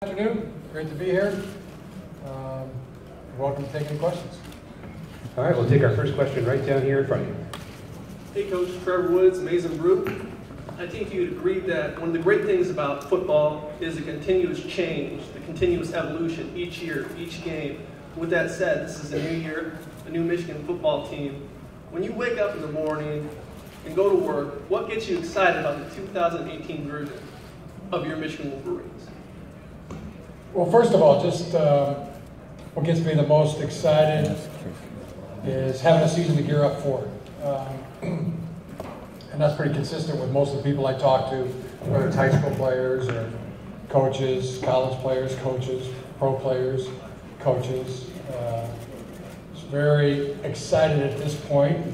Good afternoon. Great to be here. Welcome to take any questions. All right, we'll take our first question right down here in front of you. Hey Coach, Trevor Woods, Amazing Brew. I think you'd agree that one of the great things about football is the continuous change, the continuous evolution each year, each game. With that said, this is a new year, a new Michigan football team. When you wake up in the morning and go to work, what gets you excited about the 2018 version of your Michigan Wolverines? Well, first of all, just what gets me the most excited is having a season to gear up for. And that's pretty consistent with most of the people I talk to, whether it's high school players or coaches, college players, coaches, pro players, coaches. It's very excited at this point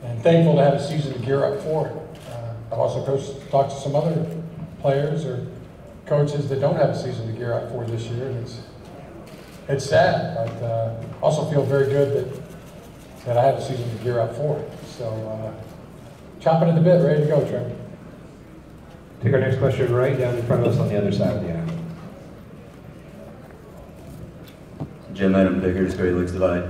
and thankful to have a season to gear up for. I've also talked to some other players or coaches that don't have a season to gear up for this year, and it's sad, but also feel very good that I have a season to gear up for. So chomping at the bit, ready to go, Trevor. Take our next question right down in front of us on the other side of the aisle. Jim Harbaugh, Great Lakes Divide.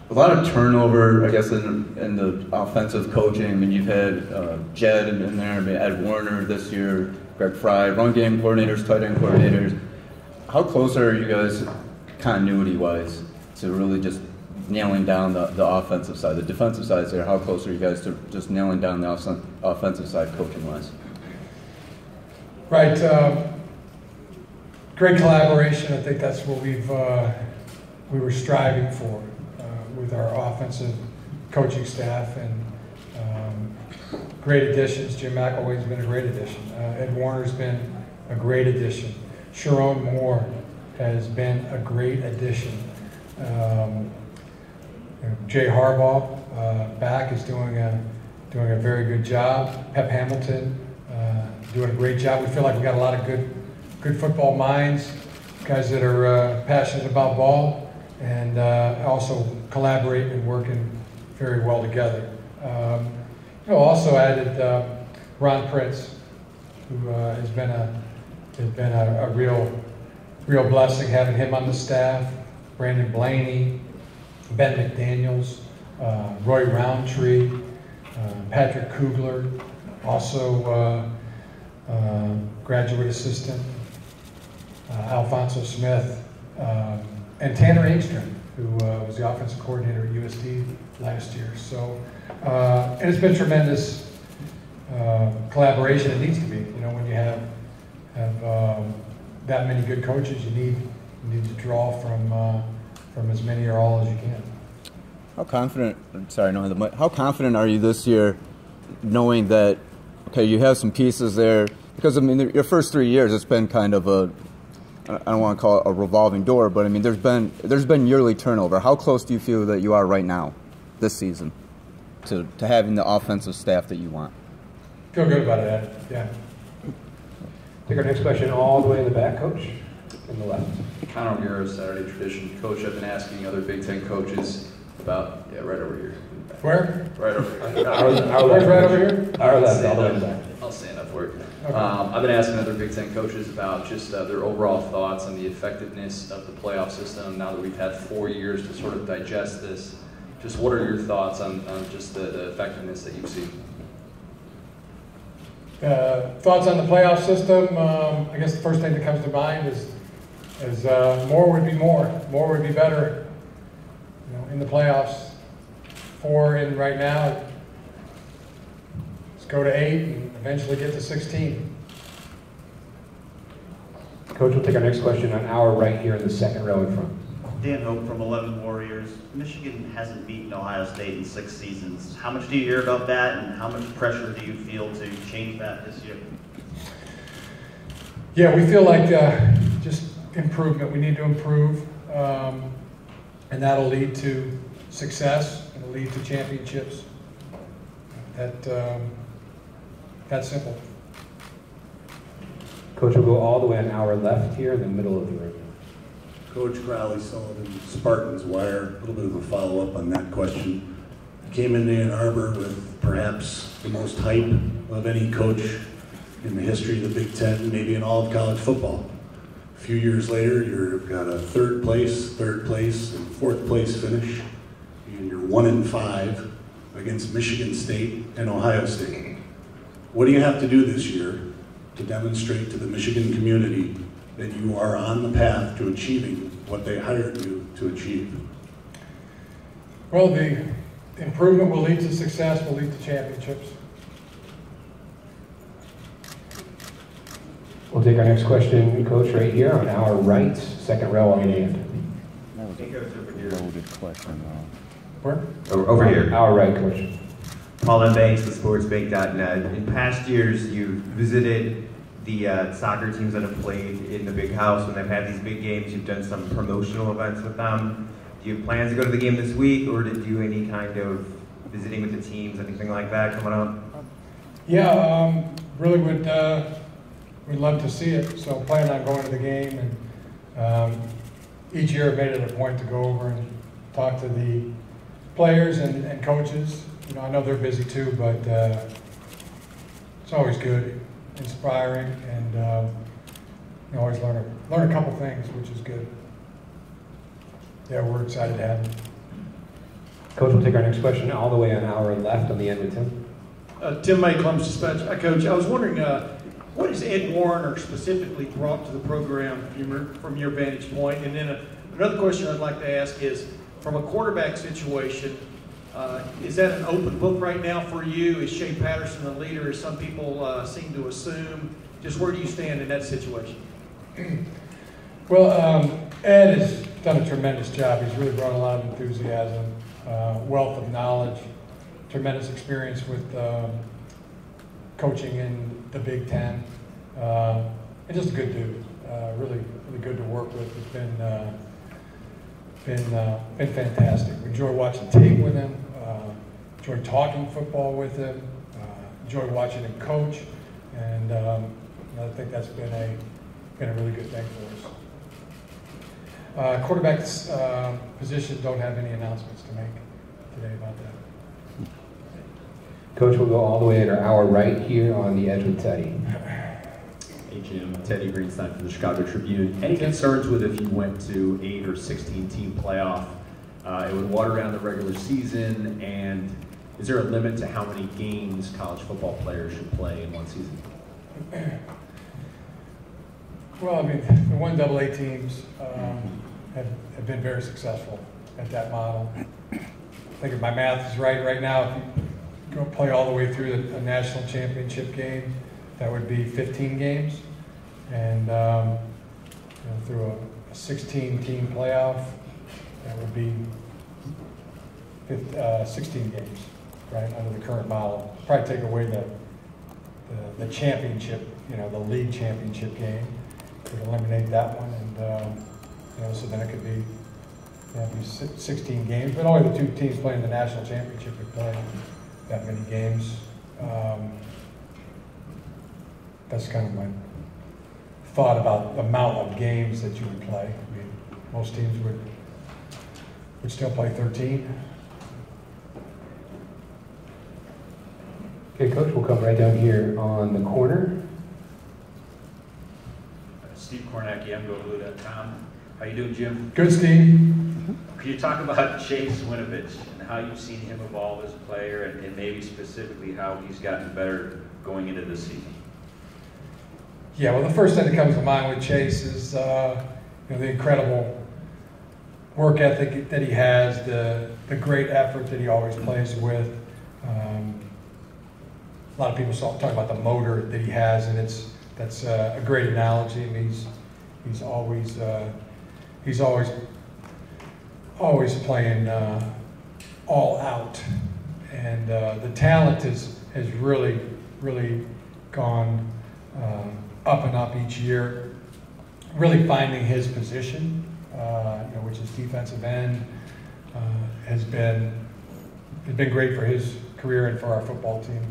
A lot of turnover, I guess, in the offensive coaching. I mean, you've had Jed in there, I mean, Ed Warner this year, Greg Fry, run game coordinators, tight end coordinators. How close are you guys, continuity-wise, to really just nailing down the offensive side? The defensive side is there. How close are you guys to just nailing down the offensive side, coaching-wise? Right. Great collaboration. I think that's what we were striving for with our offensive coaching staff, and great additions. Jim McElwain's been a great addition. Ed Warner's been a great addition. Sharon Moore has been a great addition. Jay Harbaugh back is doing a very good job. Pep Hamilton doing a great job. We feel like we got a lot of good football minds, guys that are passionate about ball, and also collaborate and working very well together. Also added Ron Prince, who has been a real blessing having him on the staff. Brandon Blaney, Ben McDaniels, Roy Roundtree, Patrick Kugler, also graduate assistant, Alfonso Smith, and Tanner Engstrom, who was the offensive coordinator at USD last year. So, and it's been tremendous collaboration. It needs to be. You know, when you have that many good coaches, you need to draw from as many or all as you can. How confident? How confident are you this year, knowing that you have some pieces there? Because I mean, your first 3 years, it's been kind of I don't want to call it a revolving door, but I mean, there's been yearly turnover. How close do you feel that you are right now, this season, to having the offensive staff that you want? Feel good about it, Ed. Yeah. Take our next question all the way in the back, Coach, in the left. Conor O'Gara, Saturday Tradition. Coach, I've been asking other Big Ten coaches about, right over here. Where? Right over here. Our right over here? Our left, all the way in the back. I'll stand up for it. Okay. I've been asking other Big Ten coaches about just their overall thoughts on the effectiveness of the playoff system now that we've had 4 years to sort of digest this. Just what are your thoughts on just the effectiveness that you've seen? Thoughts on the playoff system? I guess the first thing that comes to mind is more would be more. More would be better. You know, in the playoffs, 4 in right now. Let's go to 8 and eventually get to 16. Coach, we'll take our next question on our right here in the second row in front. Dan Hope from 11 Warriors. Michigan hasn't beaten Ohio State in 6 seasons. How much do you hear about that, and how much pressure do you feel to change that this year? Yeah, we feel like just improvement. We need to improve, and that'll lead to success. It'll lead to championships. That's simple. Coach, we'll go all the way on our left here in the middle of the room. Coach Crowley Sullivan, Spartans Wire. A little bit of a follow-up on that question. Came into Ann Arbor with perhaps the most hype of any coach in the history of the Big Ten, maybe in all of college football. few years later, you've got a third place, and fourth place finish, and you're 1-5 against Michigan State and Ohio State. What do you have to do this year to demonstrate to the Michigan community that you are on the path to achieving what they hired you to achieve? Well, the improvement will lead to success, will lead to championships. We'll take our next question, Coach, right here on our right, second row on the end. Hey, Coach, over here. Loaded question. Where? Over here. Our right, Coach. Paul Banks with sportsbank.net. In past years, you've visited the soccer teams that have played in the big house. When they've had these big games, you've done some promotional events with them. Do you have plans to go to the game this week, or to do any kind of visiting with the teams, anything like that coming up? Yeah, really would love to see it. So plan on going to the game, and each year I've made it a point to go over and talk to the players and coaches. You know, I know they're busy too, but it's always good, inspiring, and you always learn a couple things, which is good. Yeah, we're excited to have them. Coach, we'll take our next question all the way on our left on the end with Tim. Tim May, Columbus Dispatch. Coach, I was wondering, what has Ed Warner specifically brought to the program from your vantage point? And then another question I'd like to ask is, from a quarterback situation, is that an open book right now for you? Is Shea Patterson the leader, as some people seem to assume? Just where do you stand in that situation? Well, Ed has done a tremendous job. He's really brought a lot of enthusiasm, wealth of knowledge, tremendous experience with coaching in the Big Ten, and just a good dude. Really good to work with. It's been fantastic. We enjoy watching tape with him. Enjoy talking football with him. Enjoy watching him coach, and I think that's been a really good thing for us. Quarterback's position, don't have any announcements to make today about that. Coach, we'll go all the way to our right here on the edge with Teddy. Hey Jim, Teddy Greenstein from the Chicago Tribune. Any concerns with if you went to 8 or 16 team playoff? It would water down the regular season, and is there a limit to how many games college football players should play in one season? Well, I mean, the 1AA teams have been very successful at that model. I think if my math is right now, if you go play all the way through a national championship game, that would be 15 games. And through a 16-team playoff, that would be 16 games, right, under the current model. Probably take away the championship, the league championship game. Could eliminate that one, and so then it could be 16 games. But only the two teams playing the national championship would play that many games. That's kind of my thought about the amount of games that you would play. I mean, most teams would still play 13. Okay, Coach, we'll come right down here on the corner. Steve Kornacki, MGoBlue.com. How you doing, Jim? Good, Steve. Could you talk about Chase Winovich and how you've seen him evolve as a player, and maybe specifically how he's gotten better going into this season? Yeah, well, the first thing that comes to mind with Chase is the incredible work ethic that he has, the great effort that he always plays with. A lot of people talk about the motor that he has, and that's a great analogy. I mean, he's always playing all out, and the talent has really gone up and up each year. Really finding his position, which is defensive end, has been great for his career and for our football team.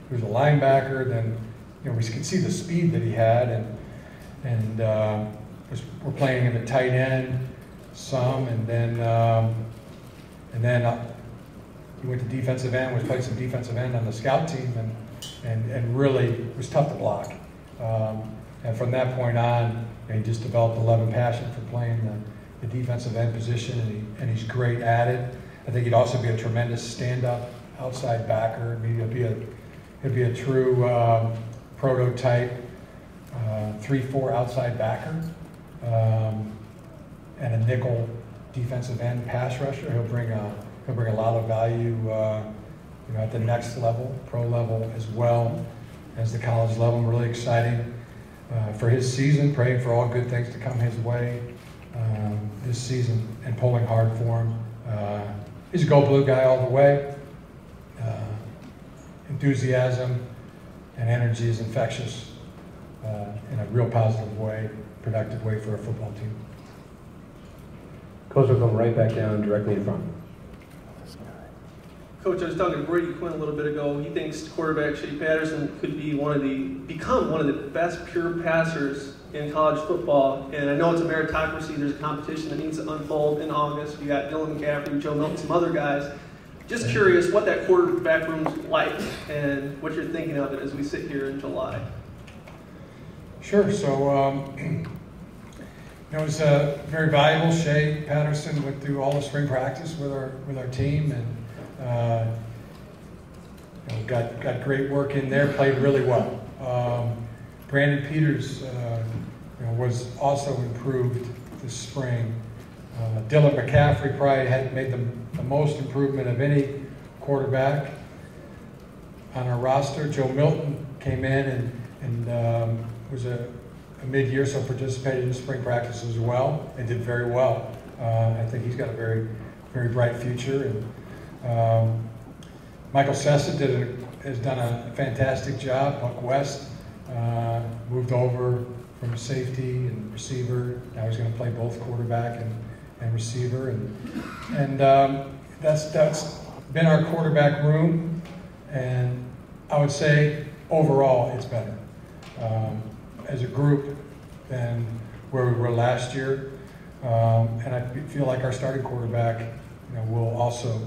He was a linebacker, then we could see the speed that he had, and we're playing him at tight end some, and then he went to defensive end, played some defensive end on the scout team, and really was tough to block. And from that point on, he just developed a love and passion for playing the defensive end position, and he's great at it. I think he'd also be a tremendous stand-up outside backer. I mean, he'll be a true prototype 3-4 outside backer, and a nickel defensive end pass rusher. He'll bring a lot of value, at the next level, pro level, as well as the college level. Really exciting for his season. Praying for all good things to come his way this season, and pulling hard for him. He's a Go Blue guy all the way. Enthusiasm and energy is infectious in a real positive way, productive way for a football team. Coach will come right back down directly in front. Coach, I was talking to Brady Quinn a little bit ago. He thinks quarterback Shea Patterson could be become one of the best pure passers in college football. And I know it's a meritocracy. There's a competition that needs to unfold in August. You got Dylan McCaffrey, Joe Milton, some other guys. Just curious what that quarterback room's like and what you're thinking of it as we sit here in July. Sure. So, it was very valuable. Shea Patterson went through all the spring practice with our team, and got great work in there. Played really well. Brandon Peters was also improved this spring. Dylan McCaffrey probably had made the most improvement of any quarterback on our roster. Joe Milton came in and was a mid-year, so participated in spring practice as well, and did very well. I think he's got a very, very bright future. And Michael Sessa has done a fantastic job. Buck West moved over from safety and receiver. Now he's going to play both quarterback and receiver, and that's been our quarterback room. And I would say overall it's better as a group than where we were last year. And I feel like our starting quarterback, will also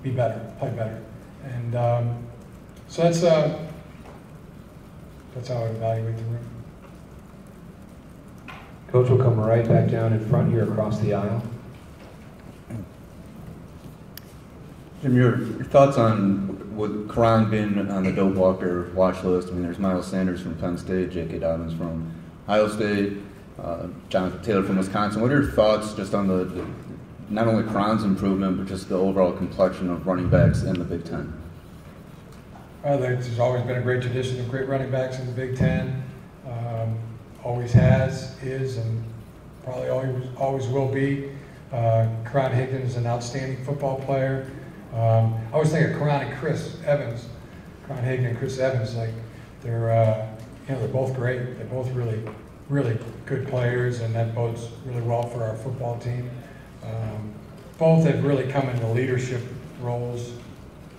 be better, play better. And so that's how I would evaluate the room. Coach will come right back down in front here across the aisle. Jim, your thoughts on with Karan being on the Dope Walker watch list? I mean, there's Miles Sanders from Penn State, J.K. Dobbins from Ohio State, Jonathan Taylor from Wisconsin. What are your thoughts just on the not only Karan's improvement, but just the overall complexion of running backs in the Big Ten? Well, there's always been a great tradition of great running backs in the Big Ten. Always has, is, and probably always will be. Karan Higdon is an outstanding football player. I always think of Karan and Chris Evans. Karan Higdon and Chris Evans, like they're both great. They're both really, really good players, and that bodes really well for our football team. Both have really come into leadership roles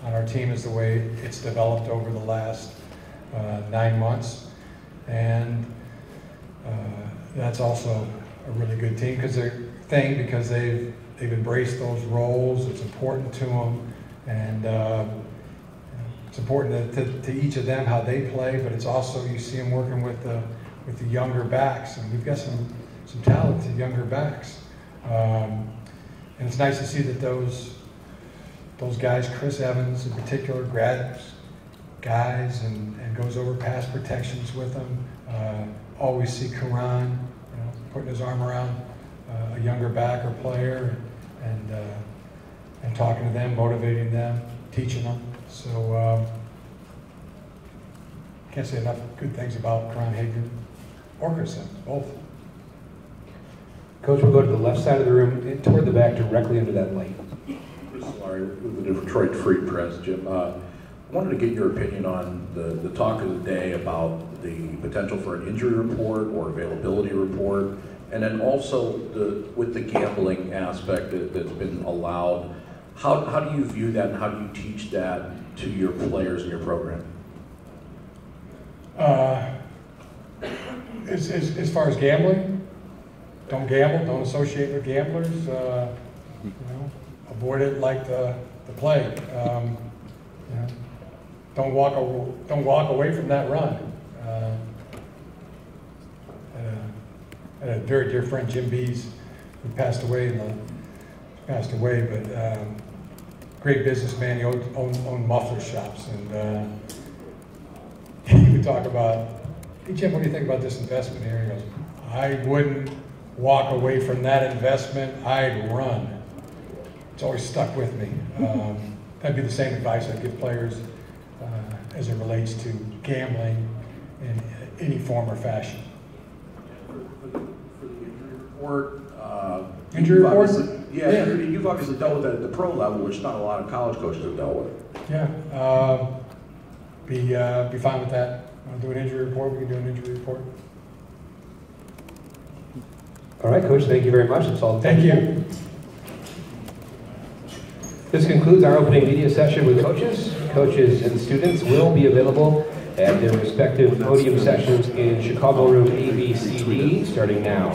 on our team as the way it's developed over the last 9 months, and that's also a really good team because they've embraced those roles. It's important to them, and it's important to each of them how they play. But it's also, you see them working with the younger backs, and we've got some talented younger backs. And it's nice to see that those guys, Chris Evans in particular, grabs guys and goes over pass protections with them. Always see Karan, putting his arm around a younger back or player and talking to them, motivating them, teaching them. So can't say enough good things about Karan Higdon or Chris Evans, both. Coach will go to the left side of the room, toward the back, directly under that light. Chris Larry with the Detroit Free Press, Jim. I wanted to get your opinion on the talk of the day about the potential for an injury report or availability report, and then also with the gambling aspect that's been allowed. How do you view that, and how do you teach that to your players in your program? As far as gambling, don't gamble. Don't associate with gamblers. Avoid it like the plague. Don't walk away from that run. I had a very dear friend, Jim Bees, who passed away, but great businessman. He owned muffler shops, and he would talk about, hey Jim, what do you think about this investment here? He goes, I wouldn't walk away from that investment, I'd run. It's always stuck with me. That'd be the same advice I'd give players as it relates to gambling in any form or fashion. For the injury report, Injury report? Yeah, you've obviously dealt with that at the pro level, which not a lot of college coaches have dealt with. Yeah, be fine with that. Want to do an injury report? We can do an injury report. All right, Coach, thank you very much. That's all. Thank you. This concludes our opening media session with coaches. Coaches and students will be available at their respective podium sessions in Chicago Room ABCD starting now.